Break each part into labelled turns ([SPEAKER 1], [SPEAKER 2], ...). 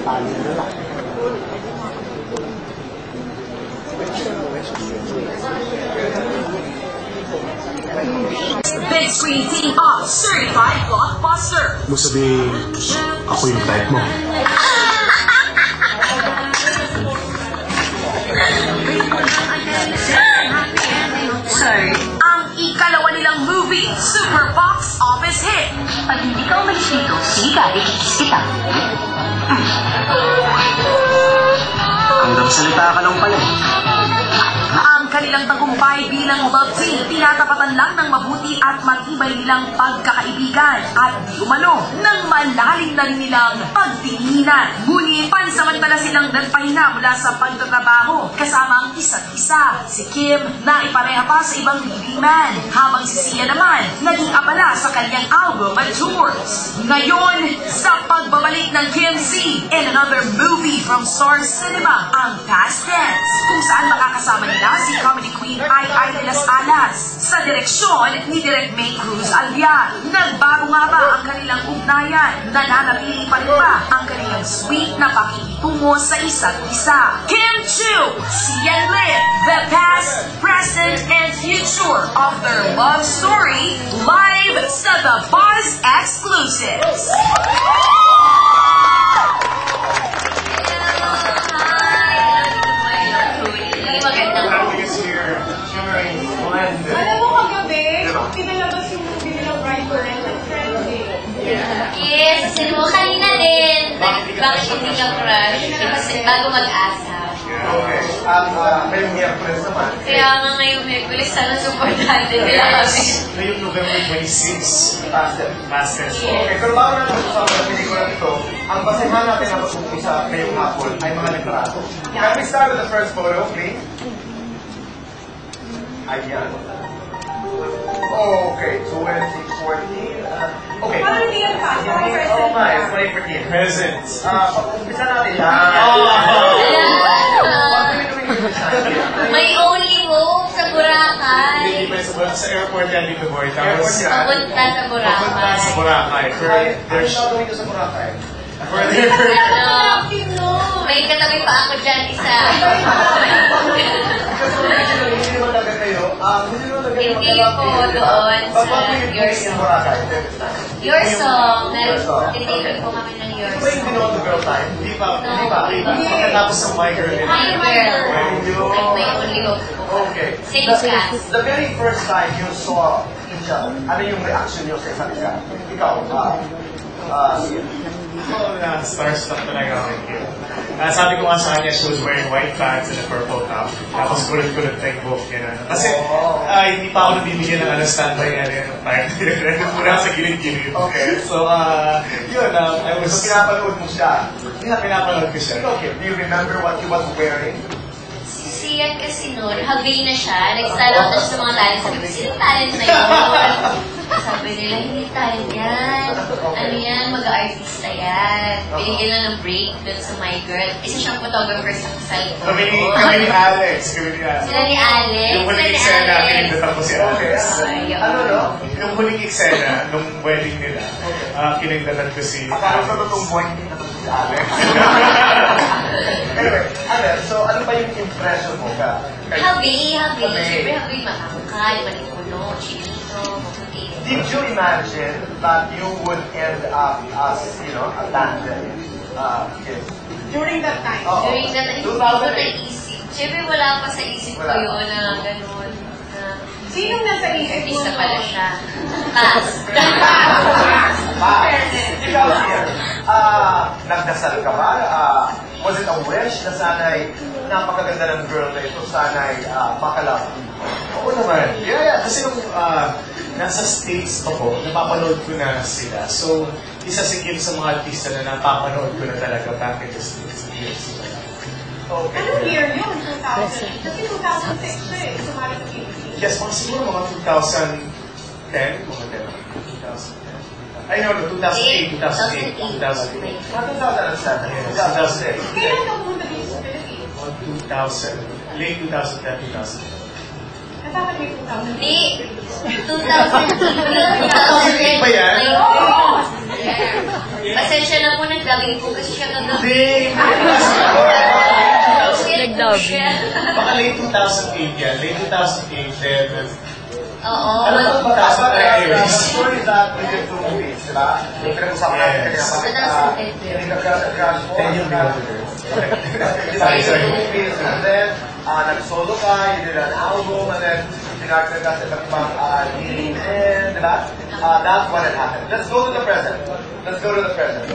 [SPEAKER 1] tali na lalaki.
[SPEAKER 2] Big Screen Team Up Certified Blockbuster.
[SPEAKER 3] Mo sabihin, ako yung type mo.
[SPEAKER 2] Sir, ang ikalawa nilang movie, Super Box Office Hit.
[SPEAKER 4] Pag hindi ka umalis dito, sige ka, ikikis kita.
[SPEAKER 3] Hanggang salita ka lang pala.
[SPEAKER 2] Ang kanilang tagumpay bilang love team, tinatapatan lang ng mabuti at matibay nilang pagkakaibigan at di umano ng malalim na rin nilang pagtinginan. Ngunit pansamantala silang nagpahinga mula sa pagtatrabaho kasama ang isa't isa. Si Kim na ipareha pa sa ibang leading man, habang si Sia naman naging abala sa kanyang album at tours. Ngayon, sa pagbabalik ng Kim C in another movie from Star Cinema, ang Past Tense, kung saan makakasama nila si comedy queen Ai de las Alas sa direksyon ni Direk May Cruz Albiar. Nagbago nga ba ang kanilang ugnayan? Nananatili pa rin ba ang kanilang sweet na pakikitungo sa isa't isa? Kim Chu, Sian Lim, the past, present, and future of their love story, live sa The Buzz Exclusives.
[SPEAKER 5] Alam mo kagabi, pinalabas yung movie nila Bright Current at Friends eh.
[SPEAKER 6] Yes, sino mo kanina din. Bakit hindi ka crush? Kasi bago mag-asa.
[SPEAKER 7] Okay. May Miyerkules naman.
[SPEAKER 6] Kaya nga ngayong Miyerkules, sana supportante nila kami.
[SPEAKER 7] Ngayong November 26, Past Tense. Okay, pero bago natin sa pelikula nito, ang basehan natin na pag-umpisa ngayong hapon ay mga litrato. Can we start with the first photo, please? Ayan. Okay, 2014. Okay.
[SPEAKER 5] Parang hindi yan pa.
[SPEAKER 7] Oo nga, 2014.
[SPEAKER 3] Present.
[SPEAKER 7] Pag-umpisa natin yan.
[SPEAKER 6] May only hope sa Boracay.
[SPEAKER 3] Hindi pa sa airport yan dito, boy. Tapos,
[SPEAKER 6] Papunta sa Boracay.
[SPEAKER 3] papunta sa Boracay.
[SPEAKER 7] Ano gagawin ko sa Boracay?
[SPEAKER 6] May katabi pa ako dyan, isa.
[SPEAKER 7] Hindi naman talaga kayo.
[SPEAKER 6] Hindi po doon sa Your Song. Your Song. Nag-tinipid po kami ng Your
[SPEAKER 7] Ito ba yung
[SPEAKER 6] Song.
[SPEAKER 7] ginawa to girl time?
[SPEAKER 3] Hindi pa. Pagkatapos ng My Girl.
[SPEAKER 6] My Girl. Ay, may only hope po.
[SPEAKER 7] Okay.
[SPEAKER 6] Same cast.
[SPEAKER 7] The very first time you saw each other, ano yung reaction niyo sa isa't isa? Ikaw,
[SPEAKER 3] Starstruck talaga ako kay Kim. Sabi ko nga sa kanya, she was wearing white pants and a purple top. Tapos kulot-kulot na yung book niya. Kasi hindi pa ako nabibigyan ng standby nga rin. Muna sa gilid-gilid.
[SPEAKER 7] Okay.
[SPEAKER 3] So, yun, I was...
[SPEAKER 7] So, pinapanood mo siya.
[SPEAKER 3] Pinapanood ko siya.
[SPEAKER 7] Okay, do you remember what he was wearing?
[SPEAKER 6] Si Ian kasi noon, hagay na siya. Nag-start out na siya sa mga talent. Sabi ko, sino talent na yun? Sabi nila, hindi talent yan. Ano yan, mag-artista yan. Binigyan lang ng break dun sa My Girl. Isa siyang photographer sa kasal ko.
[SPEAKER 3] Kami ni Alex.
[SPEAKER 6] Sila ni Alex.
[SPEAKER 3] Yung huling eksena, pinagdatan ko si Alex.
[SPEAKER 7] Ano, no?
[SPEAKER 3] Yung huling eksena, nung wedding nila, pinagdatan ko si
[SPEAKER 7] Parang sa totoong buhay, hindi naman si Alex. Anyway, Alex, so ano ba yung impression mo ka?
[SPEAKER 6] Hagay. Siyempre hagay, makakakal, malikulo, chinito, maputi.
[SPEAKER 7] Did you imagine that you would end up as, a landed kid?
[SPEAKER 5] During that time.
[SPEAKER 6] During that, hindi ko naisip. Siyempre wala pa sa isip ko yun na gano'n.
[SPEAKER 5] Sinong nasa isip mo?
[SPEAKER 6] Artista pala siya. Pass.
[SPEAKER 7] Ikaw, Sian, nagdasal ka ba? Was it a wish na sana'y napakaganda ng girl na ito, sana'y makalap?
[SPEAKER 3] Oo naman. Yeah. Kasi nung nasa States ako, napapanood ko na sila. So, isa si Kim sa mga artista na napapanood ko na talaga back in the States.
[SPEAKER 7] Okay.
[SPEAKER 5] Anong year yun? 2000? Kasi 2006 na eh. Sumali sa PBC.
[SPEAKER 3] Yes, siguro mga 2010. Mga 2010. I know, 2008, 2008.
[SPEAKER 7] 2007.
[SPEAKER 3] 2008.
[SPEAKER 5] Kailan ka pumunta dito sa Philippines?
[SPEAKER 3] 2000. Late 2010, 2000.
[SPEAKER 5] Natakan mo yung 2000?
[SPEAKER 6] Hindi. 2008
[SPEAKER 3] ba yan?
[SPEAKER 6] Pasensya na po, nag-dubbing po kasi siya
[SPEAKER 3] Hindi!
[SPEAKER 6] kagabi. Nag-dubbing.
[SPEAKER 3] Baka late 2008 yan. Late 2008, then...
[SPEAKER 6] Oo.
[SPEAKER 3] Ano ba ba kaso
[SPEAKER 7] The
[SPEAKER 3] Aries?
[SPEAKER 7] story that we did two movies, di ba? Yung pinag-usapan natin kanina, bakit hindi nagka-crash mo?
[SPEAKER 3] 10 years ago.
[SPEAKER 7] Sorry. And then, nag-solo ka, you did an album, and then, pinag-crash ka sa iba't ibang leading in, di ba? That's what had happened. Let's go to the present. Let's go to the present.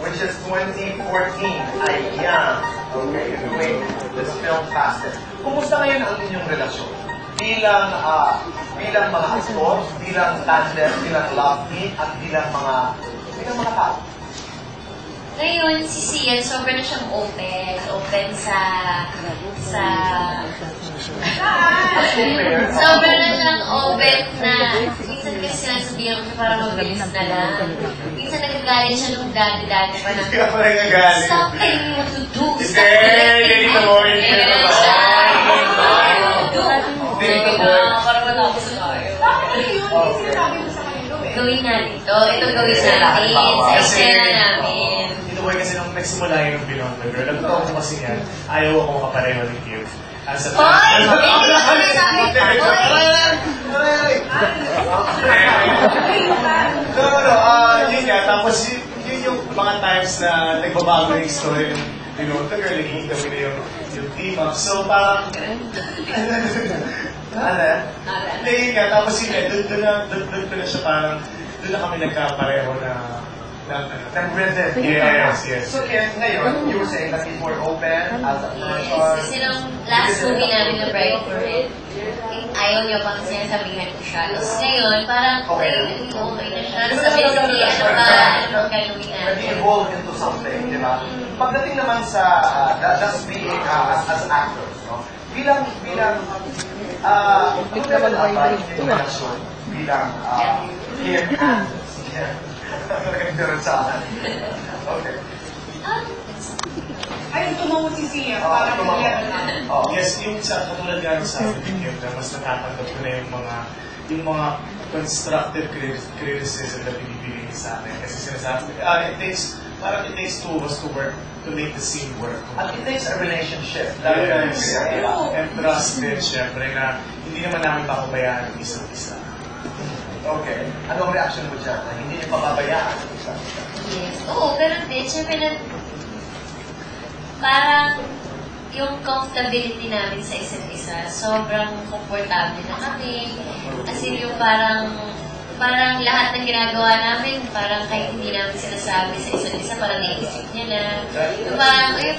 [SPEAKER 7] Which is 2014. Ayan. Okay, you're doing this film faster. Kumusta ngayon ang inyong relasyon? Bilang mga aktor, bilang tandem, bilang love team, at bilang mga tao.
[SPEAKER 6] Ngayon, si Sian, sobrang na siyang open. Open sa... sobrang na siyang open na... Minsan kasi sinasabihan ko siya parang mabilis na lang. Minsan nagagalit siya nung dati-dati pa na...
[SPEAKER 3] Hindi ka pa nagagalit.
[SPEAKER 6] Stop telling me what to do!
[SPEAKER 3] Hindi,
[SPEAKER 6] Stop telling
[SPEAKER 3] ganito mo, hindi ka pa.
[SPEAKER 6] Parang matapos tayo.
[SPEAKER 5] Bakit yun? Hindi sinasabi mo sa kanila eh.
[SPEAKER 6] Gawin natin to. Ito gawin natin. Sa eksena namin.
[SPEAKER 3] Boy, kasi nung nagsimula yun ng Beyond the Girl, nagtotoo ko kasi yan, ayaw ako makapareho ni Kim. As a
[SPEAKER 6] Hoy! Hindi ko sinasabi. Hoy!
[SPEAKER 3] Yun nga, tapos yun yung mga times na nagbabago yung story ng Beyond the Girl, naging kami na yung team up. So parang... Hindi, yun nga, tapos yun nga, doon na siya parang, doon na kami nagkapareho na...
[SPEAKER 7] Nag-rhythm.
[SPEAKER 3] Yes.
[SPEAKER 7] So, ngayon, you were saying that he's more open as a
[SPEAKER 6] Yes,
[SPEAKER 7] person.
[SPEAKER 6] kasi nung last movie namin na Bride for It, ayaw niya pang sinasabihan ko siya. Tapos ngayon, parang, okay na siya. Sabi niya, ano bang gagawin natin?
[SPEAKER 7] Nag-evolve into something, di ba? Pagdating naman sa, that's being as actors, no? Bilang, ano naman ba yung relasyon bilang Kim and Sian? Okay.
[SPEAKER 5] Ay, tumawag si Sia. Parang nangyari na.
[SPEAKER 3] Yes, yung sa katulad nga ng sabi ni Kim na mas natatanggap ko na yung mga constructive criticism na binibigay niya sa akin. Kasi sinasabi, it takes two of us to work to make the scene work.
[SPEAKER 7] At it takes a relationship.
[SPEAKER 3] Yes. And trust din, syempre, na hindi naman namin papabayaan ng isa't isa.
[SPEAKER 7] Okay. Anong reaction mo dyan? Na hindi niyo pababayaan?
[SPEAKER 6] Yes. Oo, pero din, syempre na, parang yung comfortability namin sa isa't isa, sobrang komportable na kami. Kasi yung parang lahat ng ginagawa namin, parang kahit hindi namin sinasabi sa isa't isa, parang naisip niya na. Yung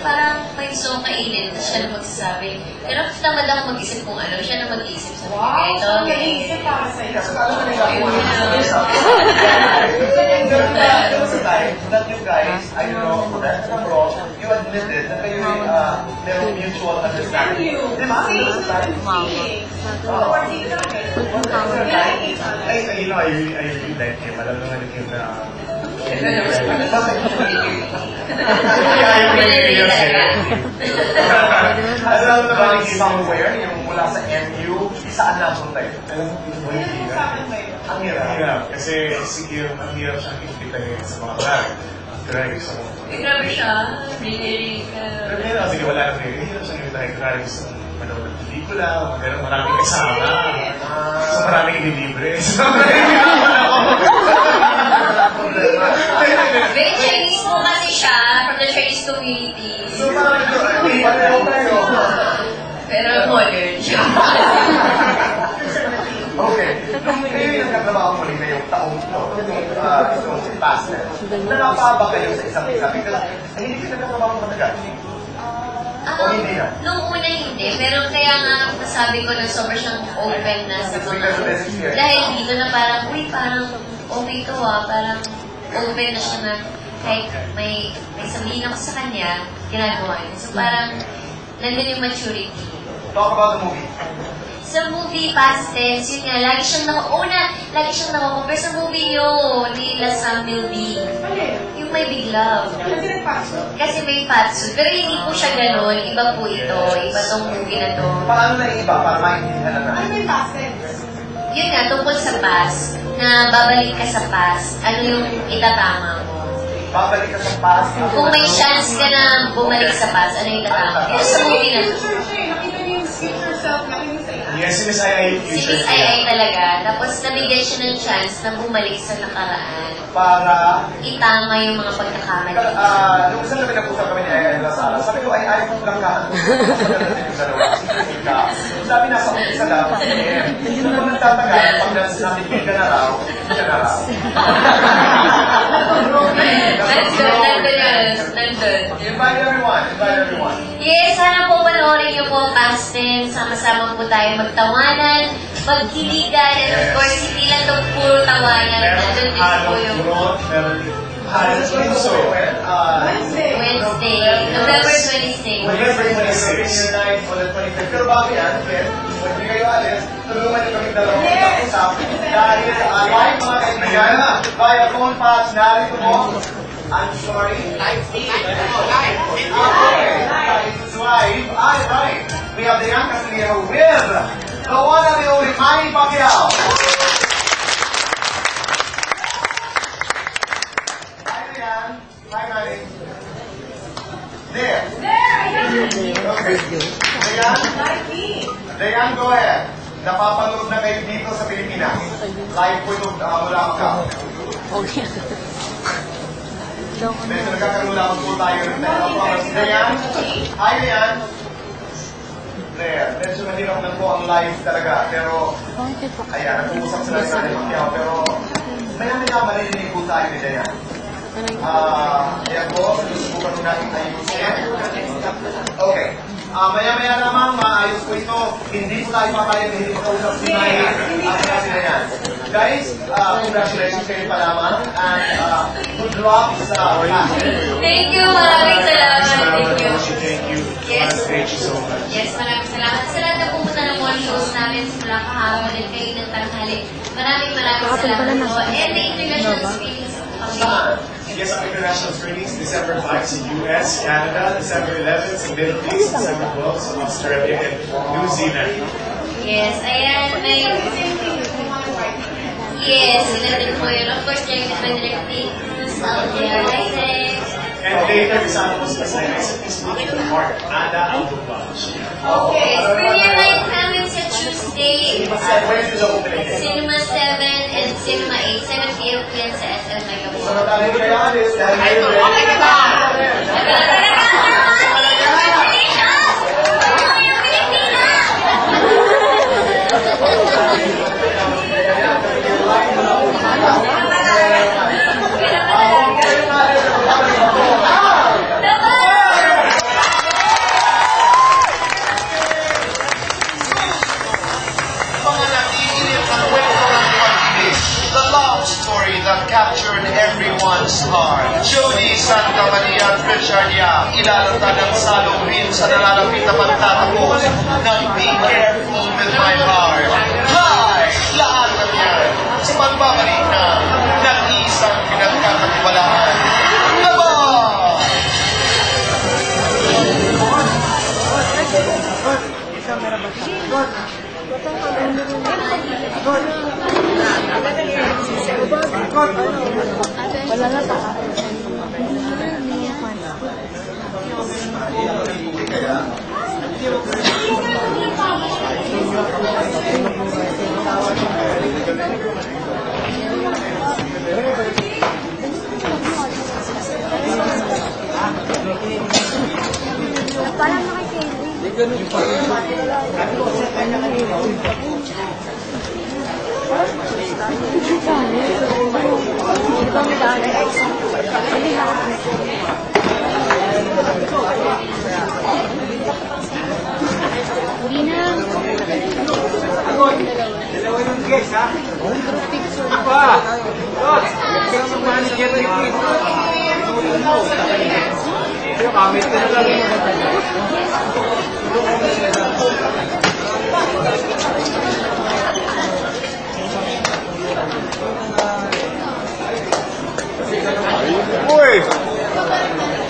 [SPEAKER 6] parang may gusto kong kainin, tapos siya na magsasabi. Pero tamad ako mag-isip kung ano, siya na mag-isip sa mga
[SPEAKER 5] Wow,
[SPEAKER 6] ito.
[SPEAKER 5] so nag-iisip para sa'yo.
[SPEAKER 7] Kasi alam mo nila kung ano sa there was a time that you guys, I don't know, correct or wrong, you admitted na kayo merong mutual understanding. Di ba?
[SPEAKER 3] I really like him. Alam naman ni Kim na... Ayaw mo yung
[SPEAKER 7] Alam mo ba ni somewhere, yung mula sa MU, saan na punta yun? Ang hirap.
[SPEAKER 3] Kasi si Kim, ang hirap siyang imbita niya sa mga club. Grabe sa mga.
[SPEAKER 6] Grabe siya. Really,
[SPEAKER 3] Pero sige, wala na rin. Hirap siyang imbita. Grabe sa manood ng pelikula. Pero maraming kasama. So maraming ililibre.
[SPEAKER 6] Very Chinese po kasi siya, from the Chinese community.
[SPEAKER 7] So parang ito, pareho kayo.
[SPEAKER 6] Pero modern siya.
[SPEAKER 7] Okay. Nung kayo yung nagkatrabaho muli ngayong taong ito, itong past nanapa ba kayo sa isang isa? Because hindi kita nagkatrabaho matagal. O hindi na?
[SPEAKER 6] Nung una hindi, pero kaya nga nasabi ko na sobrang siyang open na sa
[SPEAKER 7] It's
[SPEAKER 6] mga...
[SPEAKER 7] because of this experience.
[SPEAKER 6] Dahil dito na parang, parang okay to parang open na siya na kahit may sabihin ako sa kanya, ginagawa niya. So parang nandun yung maturity.
[SPEAKER 7] Talk about the movie.
[SPEAKER 6] Sa movie, Past Tense, yun nga, lagi siyang nakakompare sa movie yun, nila Samuel B. Yung may Big Love. Kasi may fatsuit. Pero hindi po siya ganun. Iba po ito. Iba tong movie na to.
[SPEAKER 7] Paano na iba? Para maintindihan na natin.
[SPEAKER 5] Ano yung past tense?
[SPEAKER 6] Yun nga, tungkol sa past. na babalik ka sa past, ano yung itatama mo?
[SPEAKER 7] Babalik ka sa past.
[SPEAKER 6] Kung may chance ka na bumalik sa past, ano yung itatama mo? Ito sa movie na to.
[SPEAKER 5] Nakita niyo yung future self, nakita niyo sa
[SPEAKER 3] Yes, si Miss Ai
[SPEAKER 6] Si
[SPEAKER 3] future.
[SPEAKER 6] Miss Ai talaga. Tapos nabigyan siya ng chance na bumalik sa nakaraan.
[SPEAKER 7] Para
[SPEAKER 6] Itama yung mga pagkakamali.
[SPEAKER 7] nung isang gabi nag-usap kami ni Aya and Lazara, sabi ko, ay lang ka. Sabi nasa umpisa daw, hindi mo nagtatagal, pag natin ka na raw, ka na raw.
[SPEAKER 6] Nandun.
[SPEAKER 7] Invite everyone, invite everyone.
[SPEAKER 6] Yes, sana po panoorin niyo po Past Tense. Sama-sama po tayo magtawanan, magkiligan, and of course, hindi lang ito puro tawanan. Nandun din po yung Wednesday, November 26.
[SPEAKER 7] November 26. On the 25th. Pero bago yan, Ken, kung hindi kayo alis, tulungan niyo kami dalawang mag-usap. Dahil live mga kaibigan, via phone pass, narito mo. I'm sorry. Live. Okay. It's live. Right. We have the young Castillo with the one and the only Manny Pacquiao. Hi, Diane. Hi, Manny. There. Okay. Diane, go ahead. Napapanood na kayo dito sa Pilipinas. Live po ito mula Macau. Medyo nagkakaroon po tayo ng Diane. Hi, Diane. There. Medyo mahirap na po ang live talaga. Pero, ayan, nag-uusap sila sa Pacquiao. Pero, maya-maya maririnig po tayo ni Diane. Ayan po, sinusubukan po natin ayusin. Okay. Maya-maya naman, maayos po ito. Hindi po tayo papayag na hindi po kausap si Maya at kasi na yan. Guys, congratulations kayo pa lamang. And good luck sa
[SPEAKER 6] Thank you, maraming salamat.
[SPEAKER 3] Thank you.
[SPEAKER 6] Yes.
[SPEAKER 3] Thank you so much.
[SPEAKER 6] Yes, maraming salamat. Sa lahat na pumunta ng morning shows namin simula kahapon at kayo ng tanghali. Maraming salamat po. And the international screenings po kami.
[SPEAKER 3] Yes, ang international screenings, December 5 sa US, Canada, December 11 sa Middle East, December 12 sa Australia and New Zealand.
[SPEAKER 6] Yes, ayan, may... Yes, sila din po yun. Of course, during the Benedict Nostalgia, Isaac.
[SPEAKER 3] And later, kasama po sa Isaac is looking at Mark Ada album launch.
[SPEAKER 6] Okay, premiere night namin sa Tuesday. Cinema 7 and Cinema 8. 7 p.m. po yan sa SM Mega Mall.
[SPEAKER 7] Samantala yung kaya alis, dahil
[SPEAKER 6] Okay na ba?
[SPEAKER 7] that captured everyone's heart. Jody Santa Maria at Richard Yang, ilalanta ng salubin sa nalalapit na pagtatapos ng Be Careful With My Heart. Live! Lahat ng yan sa pagbabalik na nag-iisang pinagkakatiwalaan.
[SPEAKER 1] Wala na ta. Parang
[SPEAKER 8] Kami